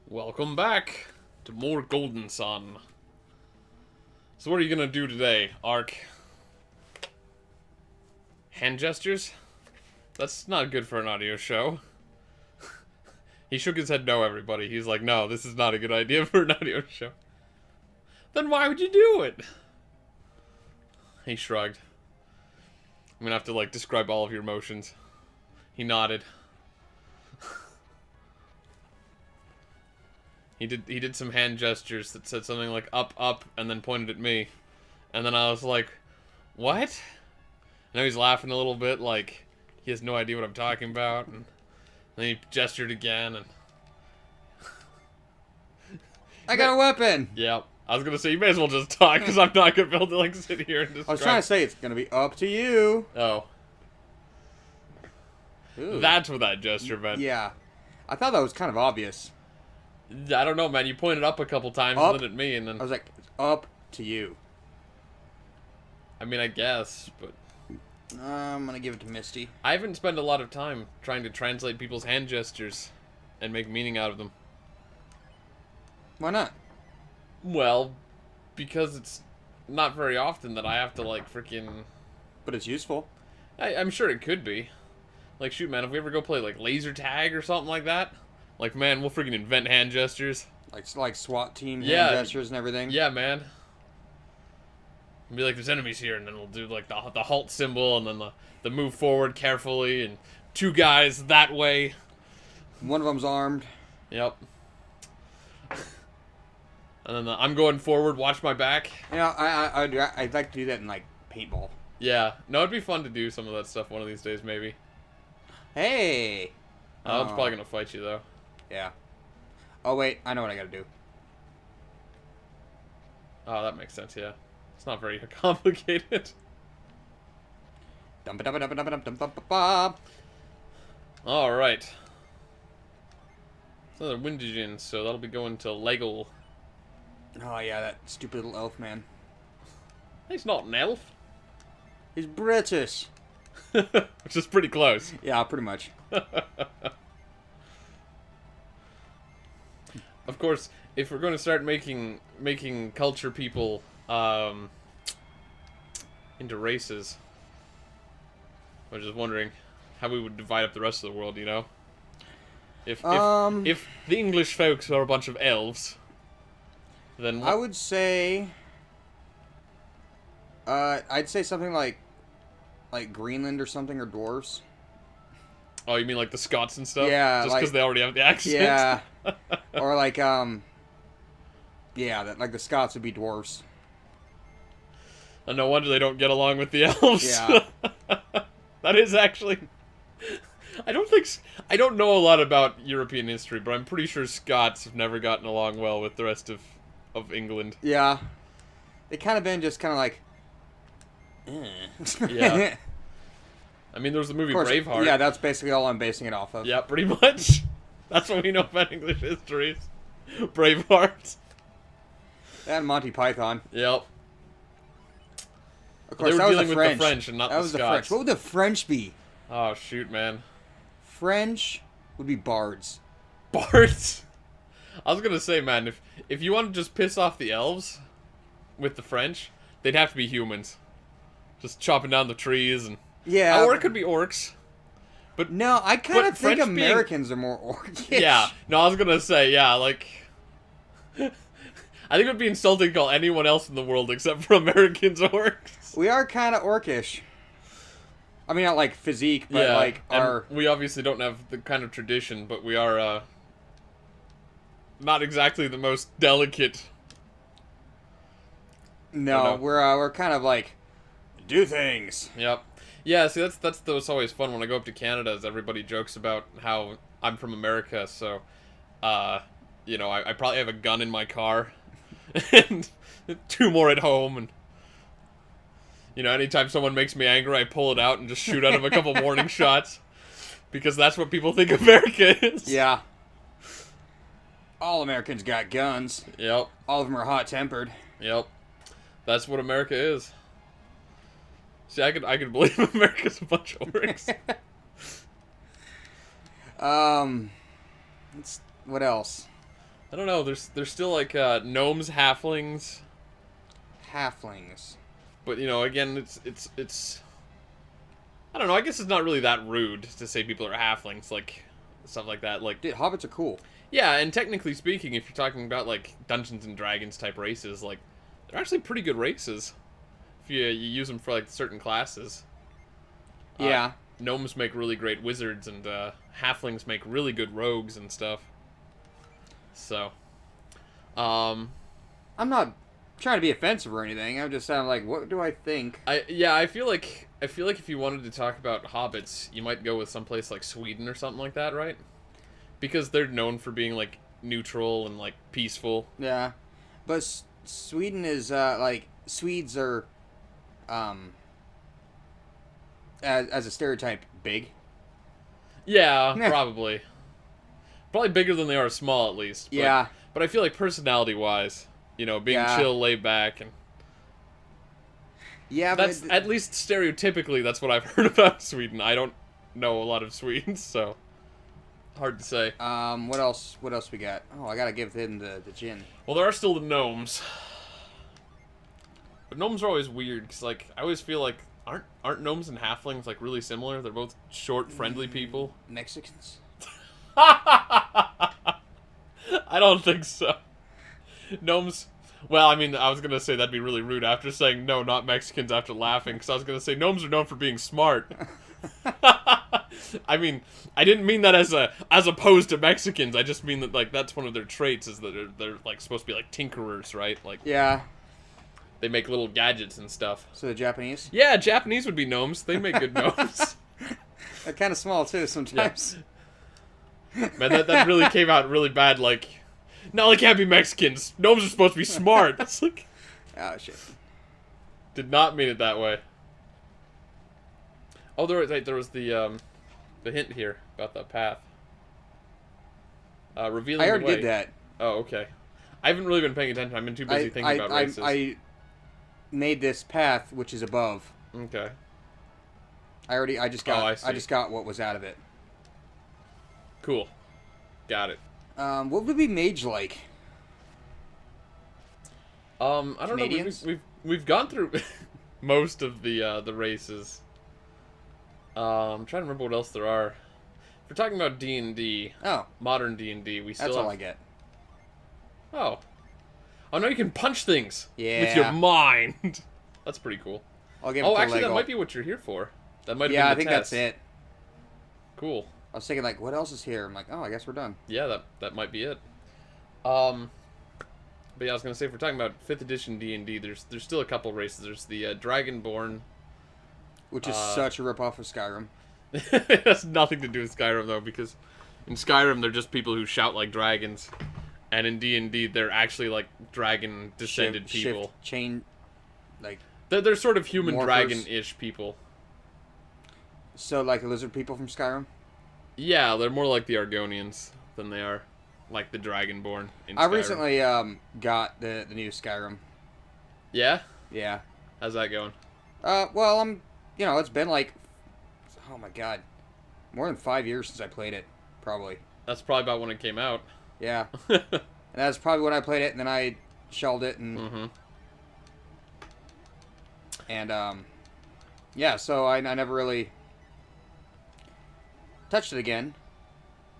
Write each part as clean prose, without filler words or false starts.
Welcome back to more Golden Sun. So what are you gonna do today, Ark? Hand gestures? That's not good for an audio show. He shook his head no, everybody. He's like, no, this is not a good idea for an audio show. Then why would you do it? He shrugged. I'm gonna have to, like, describe all of your emotions. He nodded. He did some hand gestures that said something like up, up, and then pointed at me. And then I was like, what? Now he's laughing a little bit, like he has no idea what I'm talking about. And then he gestured again, and I got a weapon! yeah, I was gonna say, you may as well just talk, because I'm not gonna be able to, like, sit here and describe. I was trying to say, it's gonna be up to you. Oh. Ooh. That's what that gesture meant. Yeah. I thought that was kind of obvious. I don't know, man. You pointed up a couple times Up? and then at me, and then... I was like, it's up to you. I mean, I guess, but... I'm gonna give it to Misty. I haven't spent a lot of time trying to translate people's hand gestures and make meaning out of them. Why not? Well, because it's not very often that I have to, like, freaking... But it's useful. I'm sure it could be. Like, shoot, man, if we ever go play, like, laser tag or something like that, like, man, we'll freaking invent hand gestures. Like SWAT team Yeah. hand gestures and everything. Yeah, man. Be like, there's enemies here, and then we'll do, like, the halt symbol, and then the move forward carefully, and two guys that way. One of them's armed. Yep. And then I'm going forward, watch my back. You know, I'd like to do that in, like, paintball. Yeah. No, it'd be fun to do some of that stuff one of these days, maybe. Hey! I was probably gonna fight you, though. Yeah. Oh, wait, I know what I gotta do. Oh, that makes sense, yeah. It's not very complicated. Alright. It's another Windigin, so that'll be going to Lego. Oh, yeah, that stupid little elf man. He's not an elf. He's British. Which is pretty close. Yeah, pretty much. Of course, if we're going to start making culture people into races, I was just wondering how we would divide up the rest of the world, you know? If the English folks are a bunch of elves, then what? I would say... I'd say something like Greenland or something, or dwarves. Oh, you mean like the Scots and stuff? Yeah, just like- because they already have the accent? Yeah. Or like, yeah, like the Scots would be dwarves. And no wonder they don't get along with the elves. Yeah. That is actually... I don't know a lot about European history, but I'm pretty sure Scots have never gotten along well with the rest of England. Yeah. They kind of been just kind of like... Yeah. I mean, there was the movie Of course, Braveheart. yeah, that's basically all I'm basing it off of. Yeah, pretty much. That's what we know about English history. Braveheart. And Monty Python. Yep. Of Well, they course, were that was dealing the with French. the French and not That the was the Scots. French. What would the French be? Oh, shoot, man. French would be bards. Bards. I was gonna say, man, if you want to just piss off the elves with the French, they'd have to be humans. Just chopping down the trees and... Yeah. Or it could be orcs. But No, I kind but of think French being- Americans are more orcish. yeah. No, I was gonna say, yeah, like... I think it would be insulting to call anyone else in the world except for Americans orcs. We are kind of orcish. I mean, not like physique, but yeah, like and our... we obviously don't have the kind of tradition, but we are, not exactly the most delicate. No, no. we're kind of like... Do things. Yep. Yeah, see, that's always fun when I go up to Canada, is everybody jokes about how I'm from America, so, you know, I probably have a gun in my car, and 2 more at home, and, you know, anytime someone makes me angry, I pull it out and just shoot at them a couple warning shots, because that's what people think America is. Yeah. All Americans got guns. Yep. All of them are hot-tempered. Yep. That's what America is. See, I could believe America's a bunch of orcs. What else? I don't know. There's still like gnomes, halflings, Halflings. but you know, again, it's. I don't know. I guess it's not really that rude to say people are halflings, like stuff like that. Like, Dude, hobbits are cool. yeah, and technically speaking, if you're talking about like Dungeons and Dragons type races, like they're actually pretty good races if you use them for like certain classes. Yeah. Gnomes make really great wizards, and halflings make really good rogues and stuff. So, I'm not trying to be offensive or anything. I'm just saying, like, what do I think? I feel like if you wanted to talk about hobbits, you might go with someplace like Sweden or something like that, right? Because they're known for being like neutral and like peaceful. Yeah. But Sweden is, like, Swedes are, as a stereotype, big. Yeah, probably. Probably bigger than they are small, at least. But, Yeah. But I feel like personality-wise, you know, being Yeah. chill, laid back, and Yeah, that's but at least stereotypically that's what I've heard about Sweden. I don't know a lot of Swedes, so hard to say. what else? What else we got? Oh, I gotta give him the gin. Well, there are still the gnomes, but gnomes are always weird because, like, I always feel like aren't gnomes and halflings like really similar? They're both short, friendly people. Mexicans. I don't think so. Gnomes. Well, I mean, I was gonna say that'd be really rude after saying no, not Mexicans after laughing, because I was gonna say gnomes are known for being smart. I mean, I didn't mean that as opposed to Mexicans. I just mean that like that's one of their traits is that they're like supposed to be like tinkerers, right? Like Yeah. they make little gadgets and stuff. So the Japanese. Yeah, Japanese would be gnomes. They make good gnomes. They're kind of small too sometimes. Man, that really came out really bad. Like, no, they can't be Mexicans. Gnomes are supposed to be smart. It's like, Oh shit. did not mean it that way. Oh, there was the hint here about that path. Revealing I already the way. did that. Oh, okay. I haven't really been paying attention. I've been too busy thinking about races. I made this path, which is above. Okay. I just got. I see. I just got what was out of it. Cool. Got it. What would be mage like? I don't know. Canadians? We've gone through most of the races. I'm trying to remember what else there are. If we're talking about D&D, Oh, modern D&D, we still that's have... all I get. Oh. Oh, no, you can punch things with Yeah. your mind. That's pretty cool. I'll give it Oh, to actually, that Lego. might be what you're here for. That might have Yeah, been I the think test. that's it. Cool. I was thinking like, what else is here? I'm like, oh, I guess we're done. Yeah, that might be it. But yeah, I was gonna say, if we're talking about 5th edition D&D, there's still a couple races. There's the Dragonborn. Which is such a ripoff of Skyrim. It has nothing to do with Skyrim, though, because in Skyrim, they're just people who shout like dragons. And in D&D, they're actually, like, dragon-descended people. Shift, chain, like... They're sort of human Morphers. dragon-ish people. So, like the lizard people from Skyrim? Yeah, they're more like the Argonians than they are like the Dragonborn in Skyrim. I recently got the new Skyrim. Yeah? Yeah. How's that going? Well, it's been like... Oh my god. More than 5 years since I played it. Probably. That's probably about when it came out. Yeah. And that's probably when I played it, and then I shelved it, and... Mm-hmm. And, yeah, so I never really touched it again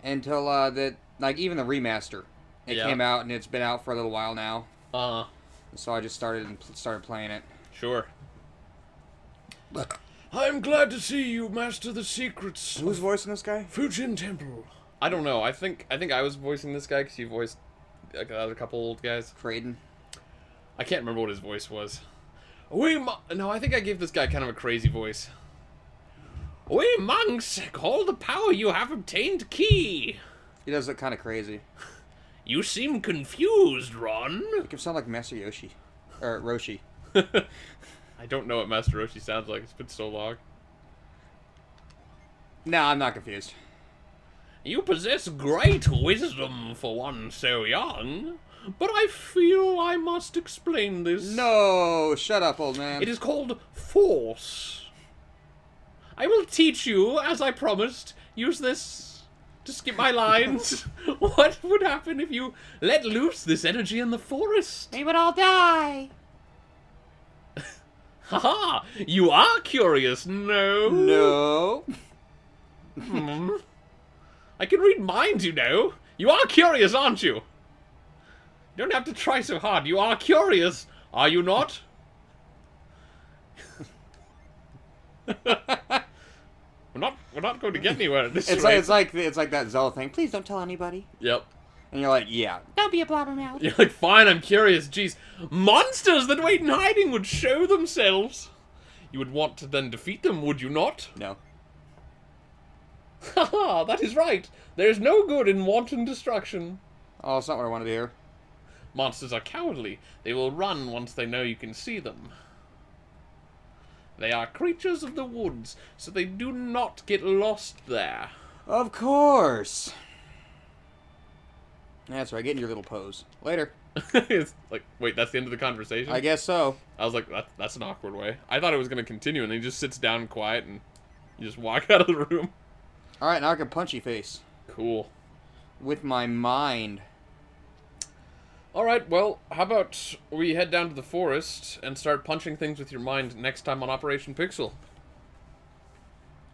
until, even the remaster. It Yeah. came out, and it's been out for a little while now. Uh-huh. So I just started playing it. Sure. I'm glad to see you master the secrets Who's voicing this guy? Fujin Temple. I don't know. I think I was voicing this guy because you voiced like a couple old guys. Kraden. I can't remember what his voice was. No, I think I gave this guy kind of a crazy voice. We monks, call the power you have obtained key. He does look kind of crazy. You seem confused, Ron. He can sound like Master Yoshi. Or Roshi. I don't know what Master Roshi sounds like. It's been so long. No, I'm not confused. You possess great wisdom for one so young, but I feel I must explain this. No! Shut up, old man. It is called Force. I will teach you, as I promised. Use this to skip my lines. What would happen if you let loose this energy in the forest? We would all die. Haha! You are curious, no? No. Hmm. I can read minds, you know. You are curious, aren't you? You don't have to try so hard. You are curious, are you not? We're not going to get anywhere at this It's rate. like that Zelda thing. Please don't tell anybody. Yep. And you're like, yeah. Don't be a blabbermouth. You're like, fine, I'm curious. Jeez, monsters that wait in hiding would show themselves. You would want to then defeat them, would you not? No. Haha, that is right. There's no good in wanton destruction. Oh, it's not what I wanted to hear. Monsters are cowardly. They will run once they know you can see them. They are creatures of the woods, so they do not get lost there. Of course. That's right. Get in your little pose. Later. It's like, wait, that's the end of the conversation? I guess so. I was like, that's an awkward way. I thought it was going to continue, and then he just sits down quiet, and you just walk out of the room. Alright, now I can punch you face. Cool. With my mind. Alright, well, how about we head down to the forest and start punching things with your mind next time on Operation Pixel?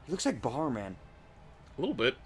He looks like Barman. A little bit.